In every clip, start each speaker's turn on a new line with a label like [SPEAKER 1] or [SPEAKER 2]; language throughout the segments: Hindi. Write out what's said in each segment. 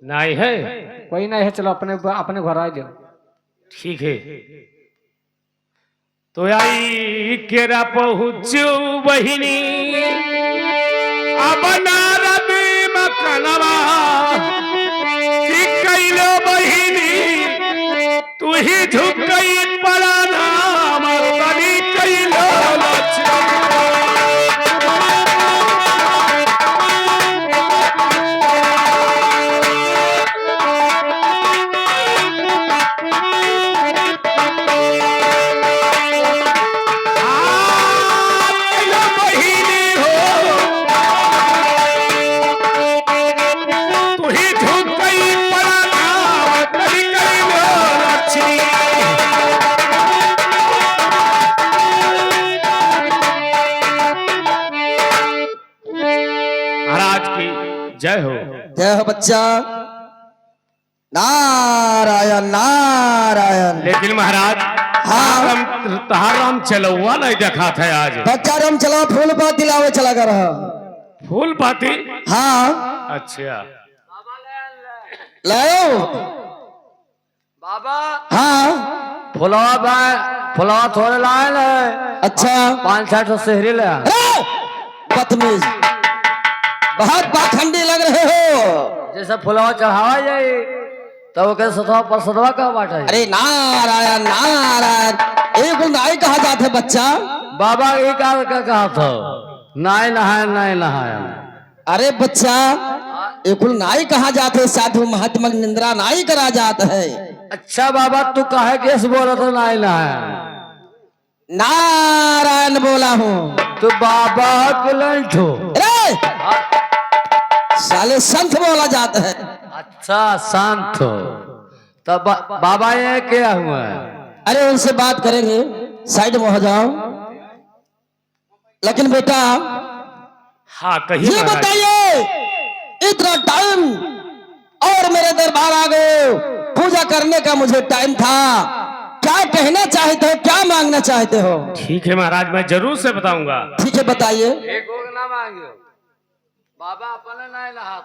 [SPEAKER 1] नहीं है।
[SPEAKER 2] कोई नहीं है, चलो अपने अपने घर आ जाओ।
[SPEAKER 1] ठीक है तो आई केरा पहुँचो बहिनी अब नारदी मकनवा कि कैलो बहिनी तू ही झुक गई पड़ा नाम तनी कैलो जय हो।
[SPEAKER 3] जय हो बच्चा। नारायण नारायण।
[SPEAKER 1] लेकिन महाराज
[SPEAKER 3] हाँ
[SPEAKER 1] राम चलौआ नहीं देखा था आज।
[SPEAKER 3] बच्चा राम चला फूल पात दिलावे चला कर
[SPEAKER 1] फूल पाती।
[SPEAKER 3] हाँ
[SPEAKER 1] अच्छा
[SPEAKER 3] लाओ
[SPEAKER 2] बाबा।
[SPEAKER 3] हाँ
[SPEAKER 2] फुलवा थोड़े लाए ले।
[SPEAKER 3] अच्छा
[SPEAKER 2] 5-6 शहरी ले।
[SPEAKER 3] बदतमीज बहुत पाखंडी लग रहे हो।
[SPEAKER 2] जैसे फुलवा चढ़ावा जाए तो के सतवा पर सतवा का बाटा।
[SPEAKER 3] अरे नारायण नारायण एक नाई कहा जाता है बच्चा।
[SPEAKER 2] बाबा ये का कहा था नाई नहाया।
[SPEAKER 3] अरे बच्चा एक नाई कहा जाते है, साधु महात्मा की निंद्रा नाई करा जाता है।
[SPEAKER 2] अच्छा बाबा तू कहे केस बोला तो नाई नहाया।
[SPEAKER 3] नारायण बोला हूँ।
[SPEAKER 2] तो बाबा के
[SPEAKER 3] साले संत बोला जाता है।
[SPEAKER 2] अच्छा संत तब बाबा ये क्या हुआ है?
[SPEAKER 3] अरे उनसे बात करेंगे, साइड में हो जाओ। लेकिन बेटा
[SPEAKER 1] हाँ कहिए।
[SPEAKER 3] ये बताइए इतना टाइम और मेरे दरबार आ गए, पूजा करने का मुझे टाइम था, क्या कहना चाहते हो, क्या मांगना चाहते हो?
[SPEAKER 1] ठीक है महाराज मैं जरूर से बताऊंगा।
[SPEAKER 3] ठीक है बताइए।
[SPEAKER 2] एक ना मांगियो बाबा अपने नहीं नहा।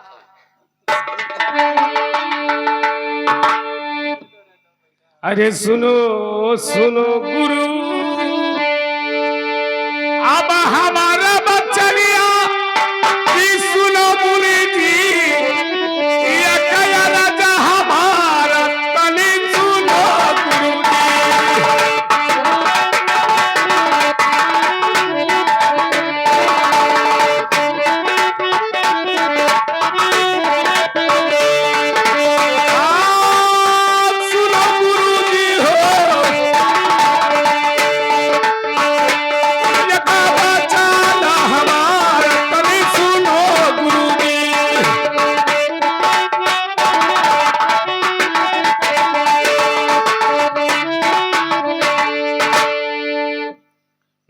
[SPEAKER 1] अरे सुनो सुनो गुरु अब हमारा बच्चनिया कि सुनो मुनि जी ये कया राजा हमारा तनी सुनो गुरु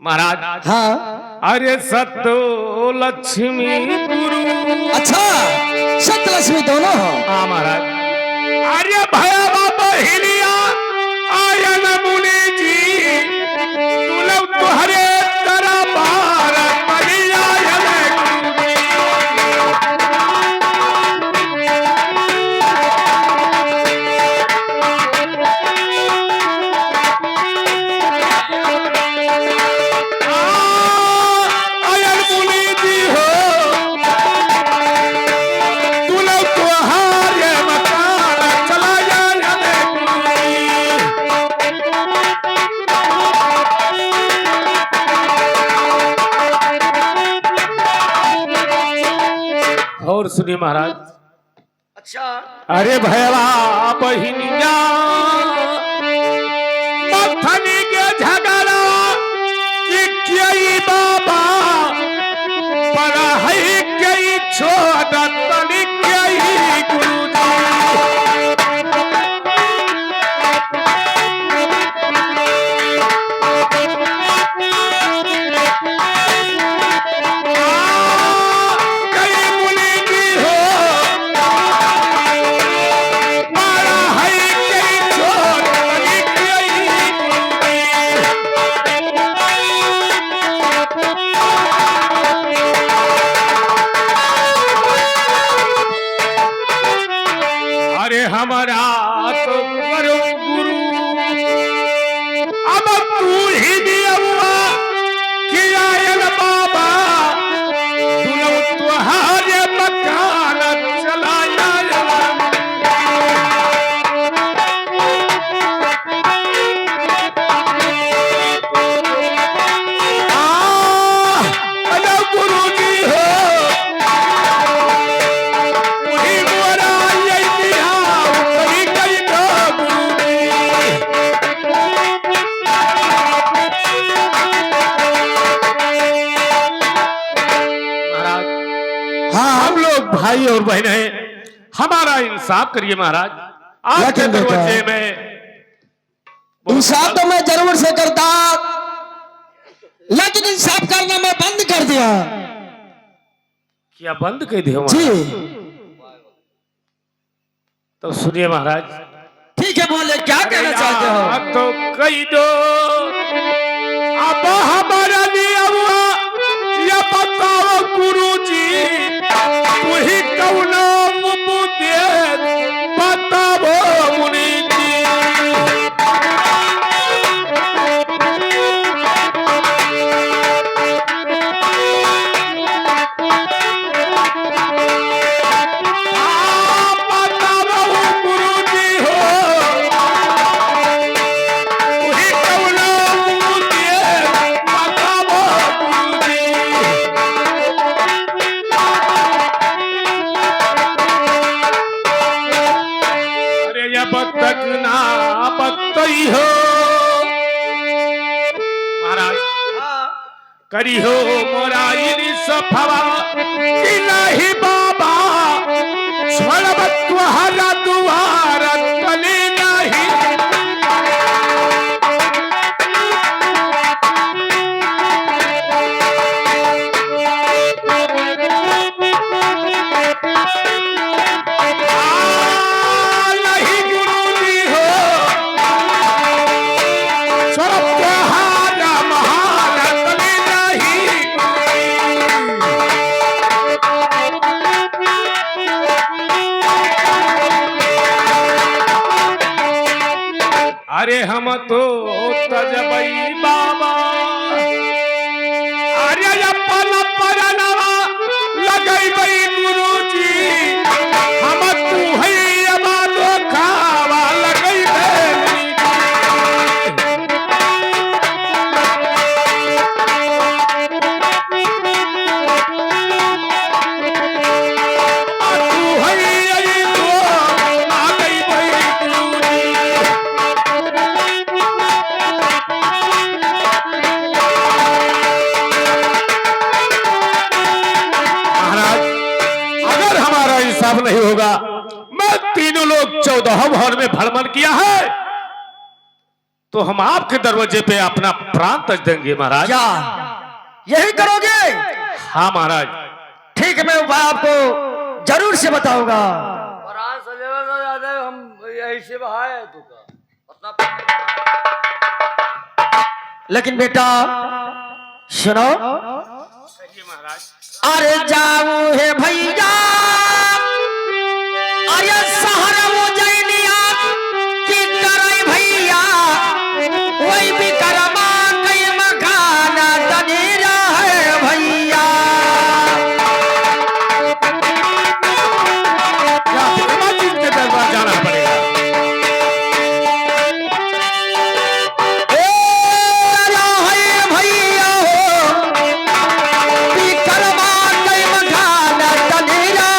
[SPEAKER 1] महाराज।
[SPEAKER 3] हाँ
[SPEAKER 1] अरे सतो लक्ष्मी गुरु।
[SPEAKER 3] अच्छा सतलक्ष्मी दोनों हो।
[SPEAKER 1] हाँ महाराज। अरे भया बाबा हिलिया आयन मुनि जी तुलव तुहरे तरा बार परिया और सुनिए महाराज।
[SPEAKER 3] अच्छा
[SPEAKER 1] अरे भैया बहिनिया मथनी के झगड़ा कि कई बाबा पर है कई छोड़ तनी कई गुरु अरे हमारा तो करो गुरु अब तू ही दिया कि आयल बाबा सुनो तुहारे मकान चलाया गुरु जी हो वही मोरा ये दिया वही कई तो गुरु जी महाराज
[SPEAKER 3] हाँ
[SPEAKER 1] हम लोग भाई और बहनें हमारा इंसाफ करिए महाराज आपके
[SPEAKER 3] लेकिन बेटा,
[SPEAKER 1] दरवाजे में
[SPEAKER 3] इंसाफ तो मैं जरूर से करता, लेकिन इंसाफ करना मैं बंद कर दिया।
[SPEAKER 1] क्या बंद कर दिया
[SPEAKER 3] जी
[SPEAKER 1] महाराज? तो सुनिए महाराज
[SPEAKER 3] ठीक है, बोले क्या कहना चाहते हो?
[SPEAKER 1] तो कही दो अब हमारा लिया हुआ या बताओ गुरु जी वही कौनो मुझे बताओ मुनि जी बताओ गुरु जी हो वही कौनो मुझे बताओ गुरु जी अरे जब तक ना बतई हो महाराज करी हो मोरा इनी सफवा कि नहीं बाबा छोड़ब तुहरा दुआर तले नहीं नहीं गुरु जी हो छोड़ब तुहरा महार तले नहीं अरे हम तो तजबई बाबा अरे अपन परनवा लगैबई गुरु जी हम तू है अबादो खावा लगैबई तू है आई तो आ गई गुरु जी महाराज अगर हमारा इंसाफ नहीं होगा मैं तीनों लोग 14 भवन में भ्रमण किया है तो हम आपके दरवाजे पे अपना प्राण तज देंगे महाराज।
[SPEAKER 3] क्या यही करोगे?
[SPEAKER 1] हाँ महाराज
[SPEAKER 3] ठीक है, मैं उपाय आपको जरूर से बताऊंगा।
[SPEAKER 2] और आज सजेवा तो ज्यादा हम यही से बहाए तू का अपना
[SPEAKER 3] लेकिन बेटा सुनो,
[SPEAKER 1] कहिए महाराज।
[SPEAKER 3] अरे जाऊ है भैया अरे शहर वो जैनिया की करे भैया वही भी करमा कई मखाना तनेरा है भैया।
[SPEAKER 1] क्या बिना चीज के दरबार जाना पड़ेगा?
[SPEAKER 3] ए है भैया हो भी करमा कई मखाना तनेरा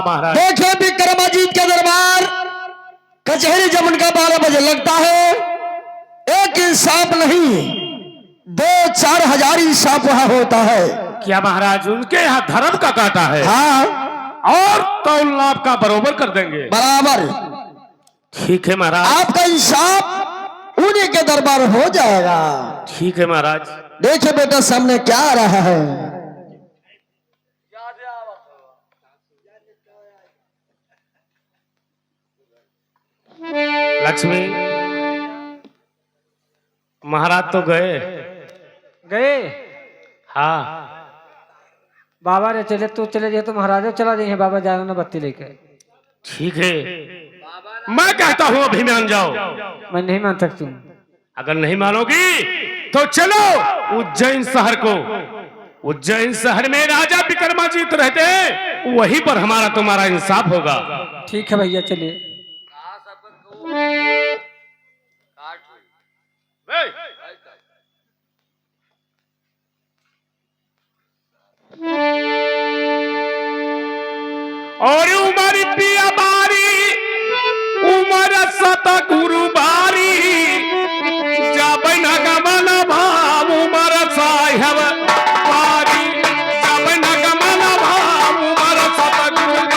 [SPEAKER 1] हाँ महाराज।
[SPEAKER 3] देखिए विक्रमाजीत का दरबार कचहरी जब उनका 12 बजे लगता है, एक इंसाफ नहीं 2-4 हजार इंसाफ वहां होता है।
[SPEAKER 1] क्या महाराज उनके यहाँ धर्म का काटा है?
[SPEAKER 3] हाँ
[SPEAKER 1] और तौल नाप का बरोबर कर देंगे।
[SPEAKER 3] बराबर।
[SPEAKER 1] ठीक है महाराज।
[SPEAKER 3] आपका इंसाफ उन्हीं के दरबार हो जाएगा।
[SPEAKER 1] ठीक है महाराज।
[SPEAKER 3] देखिए बेटा सामने क्या आ रहा है।
[SPEAKER 1] लक्ष्मी महाराज तो गए।
[SPEAKER 2] गए
[SPEAKER 1] हाँ
[SPEAKER 2] बाबा रे चले तू चले जाए तो महाराज चला जाइए बाबा जाओ ना बत्ती लेके।
[SPEAKER 1] ठीक है मैं कहता हूँ अभी मान जाओ।
[SPEAKER 2] मैं नहीं मान सकती हूँ।
[SPEAKER 1] अगर नहीं मानोगी तो चलो उज्जैन शहर को। उज्जैन शहर में राजा विक्रमाजीत रहते हैं, वहीं पर हमारा तुम्हारा इंसाफ होगा।
[SPEAKER 2] ठीक है भैया चलिए।
[SPEAKER 1] और उमर पिया बारी उमर सत गुरु बारी जब न गमन भाव उमर साहेब बारी जब न गमन भाव उमर सत गुरु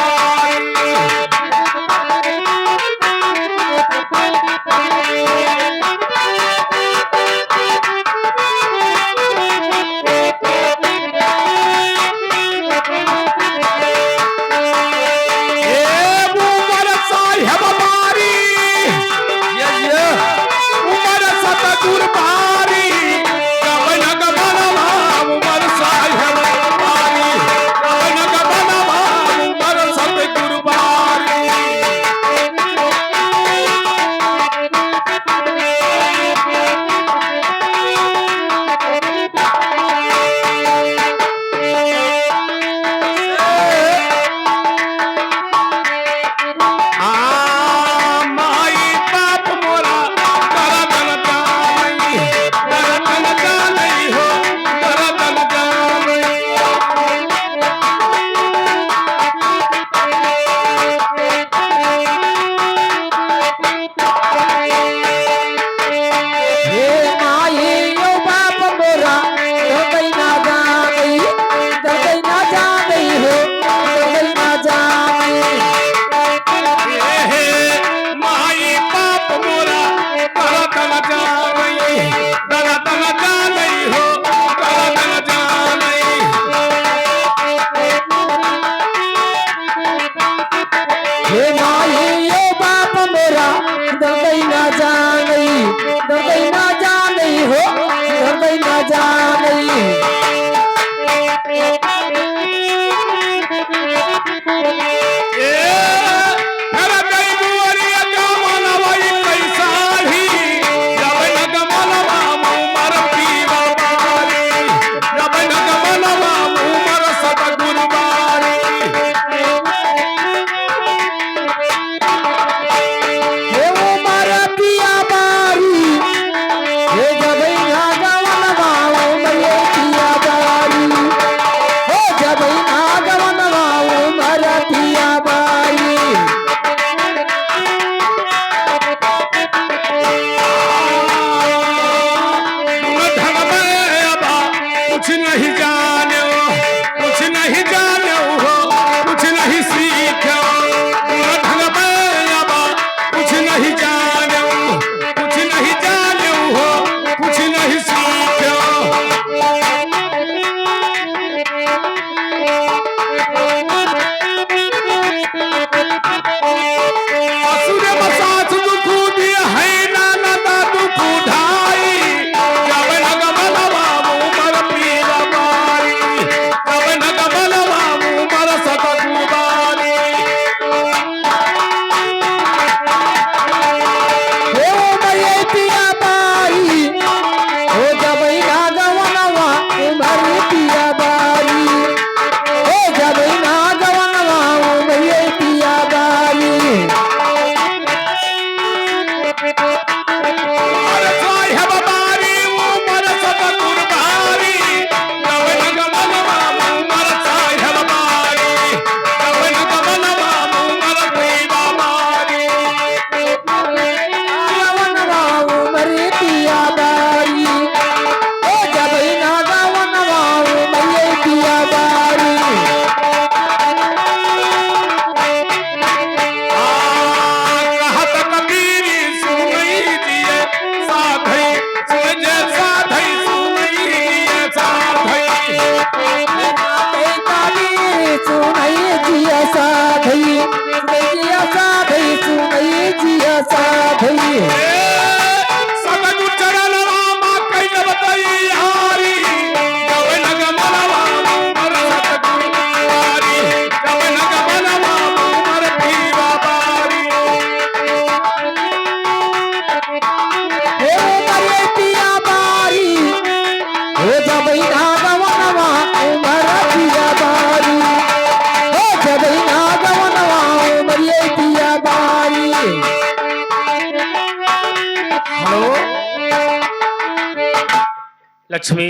[SPEAKER 1] लक्ष्मी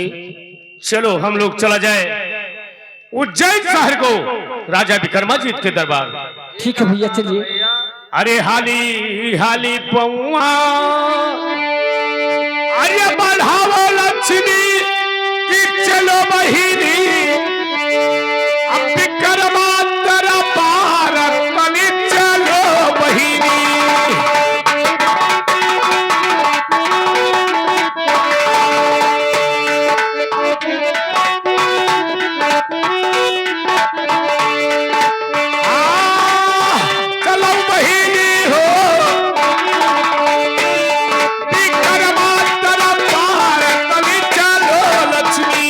[SPEAKER 1] चलो हम लोग चला जाए उज्जैन शहर को, राजा विक्रमाजीत के दरबार।
[SPEAKER 3] ठीक है भैया चलिए।
[SPEAKER 1] अरे हाली हाली पौआ, अरे बढ़ावो लक्ष्मी कि चलो बहिनी, अब विक्रमा तेरा पार कली चलो बहिनी। चलो बहिनी हो, विक्रमा तेरा पार कली चलो लक्ष्मी।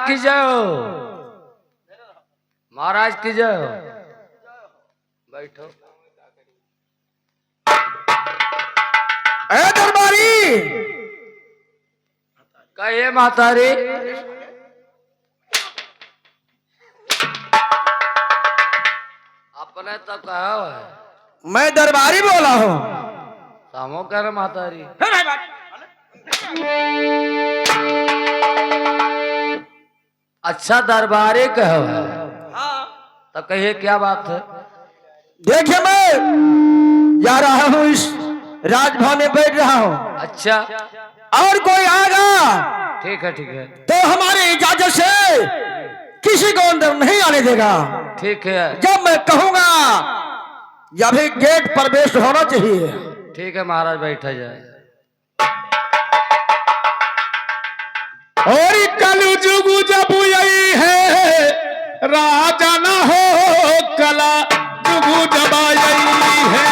[SPEAKER 2] की जय हो, महाराज की जय हो। बैठो।
[SPEAKER 3] ए दरबारी,
[SPEAKER 2] कहिए मातारी। अपने तो कहो है,
[SPEAKER 3] मैं दरबारी बोला हूँ।
[SPEAKER 2] सामो कह रहे मातारी। अच्छा दरबारी कहो है, तो कहिए क्या बात है।
[SPEAKER 3] देखिए मैं जा रहा हूँ, इस राजभवन में बैठ रहा हूँ।
[SPEAKER 2] अच्छा
[SPEAKER 3] और कोई आएगा
[SPEAKER 2] ठीक है, ठीक है,
[SPEAKER 3] तो हमारी इजाजत से किसी को अंदर नहीं आने देगा।
[SPEAKER 2] ठीक है,
[SPEAKER 3] जब मैं कहूंगा या भी गेट प्रवेश होना चाहिए।
[SPEAKER 2] ठीक है महाराज, बैठा जाए।
[SPEAKER 1] और कल जुगु जब यही है राजा न हो, कला जुगु जब यही है।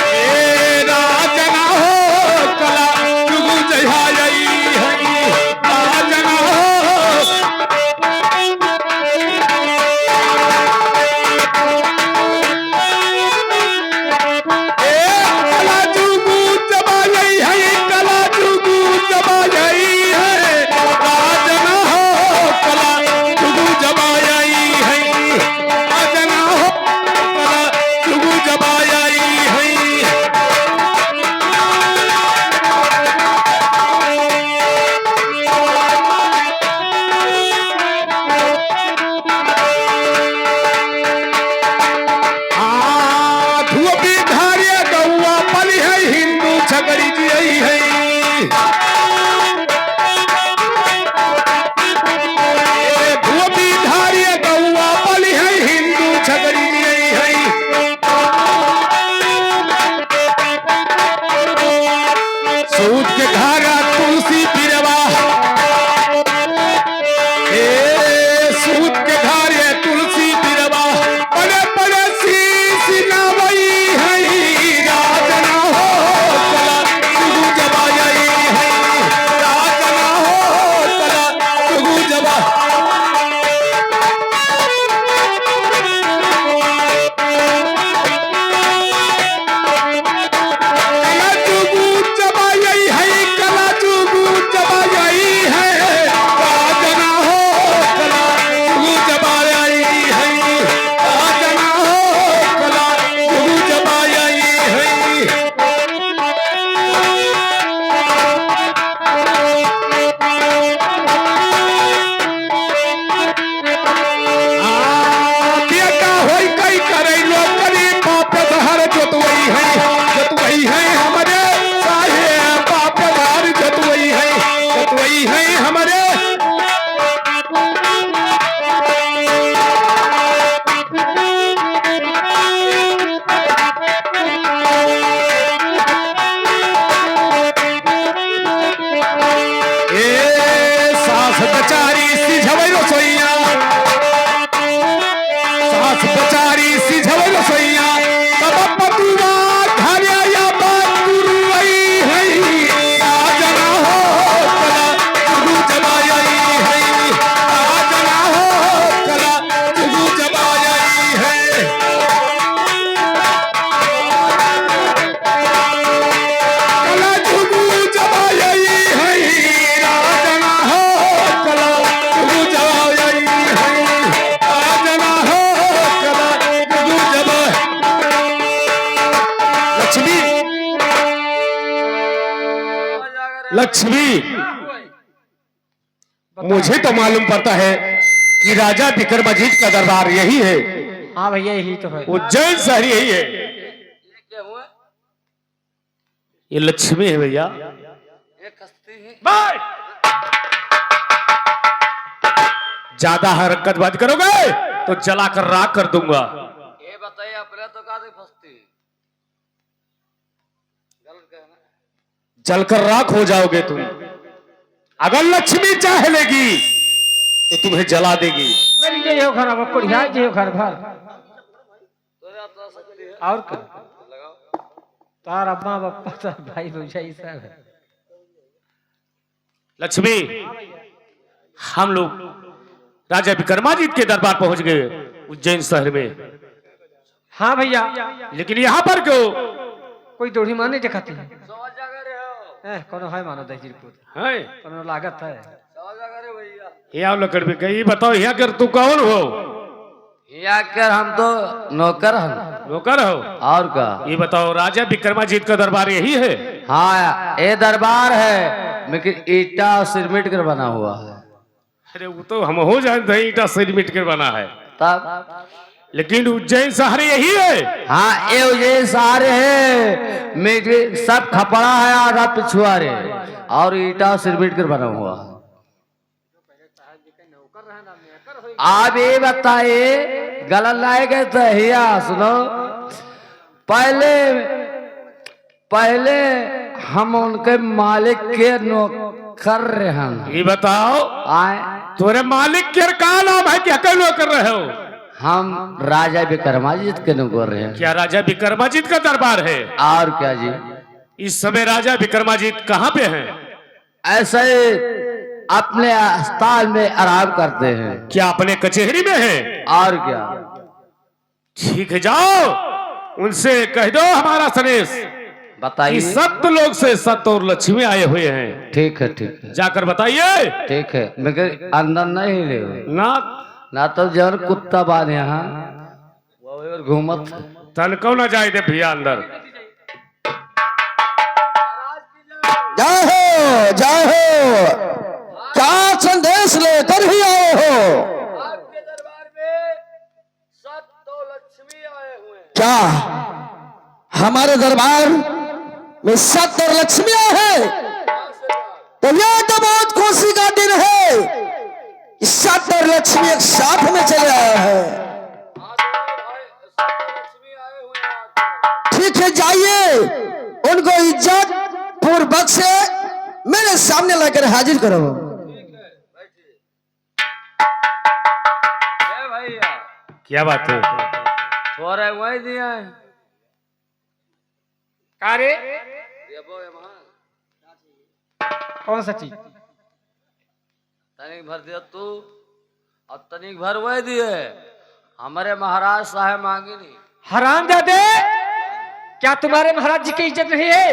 [SPEAKER 1] ए राजा न हो, कला जुगु जब यही है। राजा न हो, कला जुगु जबा यही है, कला जुगु जबा यही है। राजा न हो, कला जुगु जबा यही है। राजा न हो, कला जुगु जबा यही है। धुआपी धारिया गौआ पली है, हिंदू छगड़ी जियई है। धुआपी धारिया गौआ पली है, हिंदू छगड़ी जियई है। सूद के घारा तुलसी पिरवा, सूद के घारे तुलसी पिरवा, पड़े पड़े शीश नवई है। राजा न हो, कला जुगु जबा यही है। राजा न हो, कला जुगु जबा। कला जुगु जबा यही है, कला जुगु जबा यही है। राजा न हो, कला जुगु जबा यही है। राजा न हो, कला जुगु जबा यही है। किया का होई कई करे लोग करी बाप घर जोतवई है। जोतवई है हमारे साहे बाप घर जोतवई है। जोतवई है हमारे। ए सास बचारी सिझवई रसोइया, सास बचारी सिझवई रसोइया, तब पतुआ घरे या बात गुरुई है। राजा न हो, कला जुगु जबा यही है। राजा न हो, कला जुगु जबा यही है। कला जुगु जबा यही है। राजा न हो, कला जुगु जबा यही है। राजा न हो, कला जुगु जबा। लक्ष्मी, लक्ष्मी, मुझे तो मालूम पड़ता है कि राजा विक्रमाजीत का दरबार यही है।
[SPEAKER 4] हाँ भैया यही तो है।
[SPEAKER 1] उज्जैन शहर यही है।
[SPEAKER 2] क्या हुआ?
[SPEAKER 1] ये लक्ष्मी है भैया।
[SPEAKER 2] ये कस्ती है।
[SPEAKER 1] बाय। ज्यादा हरकत बात करोगे तो जलाकर राख कर दूंगा।
[SPEAKER 2] ये बताइए अपने तो काहे फंसती है? गलत कहना।
[SPEAKER 1] जलकर राख हो जाओगे तुम। अगर लक्ष्मी चाह लेगी तो तुम्हें जला देगी।
[SPEAKER 4] मेरी जय हो घर अब कुड़िया जय हो घर घर
[SPEAKER 2] तो सकती है।
[SPEAKER 4] और क्या?
[SPEAKER 2] लगाओ।
[SPEAKER 4] तार अम्मा बापा तार भाई भौजाई सब है।
[SPEAKER 1] लक्ष्मी, हम लोग राजा विक्रमादित्य के दरबार पहुंच गए उज्जैन शहर में।
[SPEAKER 4] हाँ भैया,
[SPEAKER 1] लेकिन यहाँ पर क्यों
[SPEAKER 4] कोई दोढ़ी माने दिखाती है। कोनो है मानो दही रिपोर्ट
[SPEAKER 1] है?
[SPEAKER 4] कोनो लागत है।
[SPEAKER 1] यहाँ लकड़ में कहीं बताओ, यहाँ कर तू कौन हो?
[SPEAKER 2] या कर हम तो नौकर हम।
[SPEAKER 1] नौकर हो?
[SPEAKER 2] और का
[SPEAKER 1] ये बताओ, राजा विक्रमादित्य का दरबार यही है?
[SPEAKER 2] हाँ, ये दरबार है लेकिन ईटा और सिरमिट कर बना हुआ है।
[SPEAKER 1] अरे वो तो हम हो जानते हैं, ईटा सिरमिट के बना है,
[SPEAKER 2] तब
[SPEAKER 1] लेकिन उज्जैन शहर यही है।
[SPEAKER 2] हाँ, ये सारे है मेरे सब खपड़ा है, आधा पिछुआरे और ईटा और सिरमिट कर बना हुआ है। आप ये बताइए, गलत लाए गए तो हिया सुनो, पहले हम उनके मालिक के नौकर रहे हैं।
[SPEAKER 1] ये बताओ,
[SPEAKER 2] आए
[SPEAKER 1] तुम्हारे मालिक के का नाम है? क्या कर नौकर रहे हो?
[SPEAKER 2] हम राजा विक्रमादित्य के नौकर रहे हैं।
[SPEAKER 1] क्या राजा विक्रमादित्य का दरबार है?
[SPEAKER 2] और क्या जी?
[SPEAKER 1] इस समय राजा विक्रमादित्य कहाँ पे हैं?
[SPEAKER 2] ऐसे अपने अस्पताल में आराम करते हैं।
[SPEAKER 1] क्या अपने कचहरी में है?
[SPEAKER 2] और क्या?
[SPEAKER 1] ठीक है, जाओ उनसे कह दो हमारा संदेश
[SPEAKER 2] बताइए।
[SPEAKER 1] कि सत्य लोग से सत्य और लक्ष्मी आए हुए हैं।
[SPEAKER 2] ठीक है, ठीक है,
[SPEAKER 1] जाकर बताइए।
[SPEAKER 2] ठीक है, मगर अंदर नहीं ले
[SPEAKER 1] ना
[SPEAKER 2] ना तो जन कुत्ता बांध यहाँ और घूमत।
[SPEAKER 1] तन को ना जाए दे भैया अंदर।
[SPEAKER 3] जय हो, जय हो। क्या संदेश लेकर ही आए हो?
[SPEAKER 2] आपके दरबार में सत्य और लक्ष्मी आए हुए हैं।
[SPEAKER 3] क्या हमारे दरबार में सत्य और लक्ष्मी है? तो यह तो बहुत खुशी का दिन है कि सत्य और लक्ष्मी एक साथ में चले आए हैं। ठीक है, जाइए उनको इज्जत पूर्वक से मेरे सामने लाकर हाजिर करो।
[SPEAKER 2] भैया
[SPEAKER 1] क्या बात है?
[SPEAKER 2] थोड़ा वही दिया है।
[SPEAKER 4] कारे कौन सा चीज?
[SPEAKER 2] तनिक भर दिया तू और तनिक भर वही दिए। हमारे महाराज साहब मांगी नहीं।
[SPEAKER 4] हरामजादे, क्या तुम्हारे महाराज जी की इज्जत नहीं है?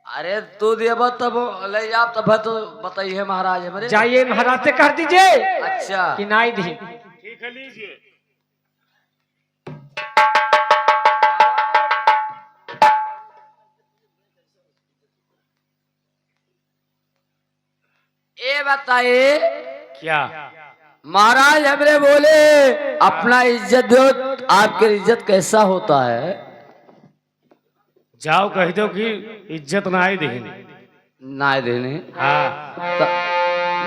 [SPEAKER 2] अरे तू दिए तब ले जा, तब तो बताइए महाराज हमारे।
[SPEAKER 4] जाइए महाराज से कह दीजिए
[SPEAKER 2] अच्छा
[SPEAKER 4] कि नाई दी।
[SPEAKER 1] ठीक है, लीजिए।
[SPEAKER 2] ये बताइए,
[SPEAKER 1] क्या
[SPEAKER 2] महाराज हमरे बोले अपना इज्जत दो, आपकी इज्जत कैसा होता है?
[SPEAKER 1] जाओ कह दो कि इज्जत ना आई देनी।
[SPEAKER 2] ना देने
[SPEAKER 1] हाँ,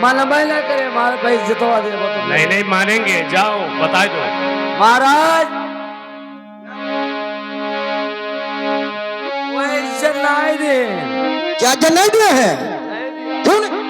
[SPEAKER 2] मन ना करे हमारे पे इज्जत हो दे।
[SPEAKER 1] नहीं नहीं मानेंगे, जाओ बता दो।
[SPEAKER 2] महाराज वो इज्जत ना दे।
[SPEAKER 3] क्या जनाई दिया है? क्यों नहीं?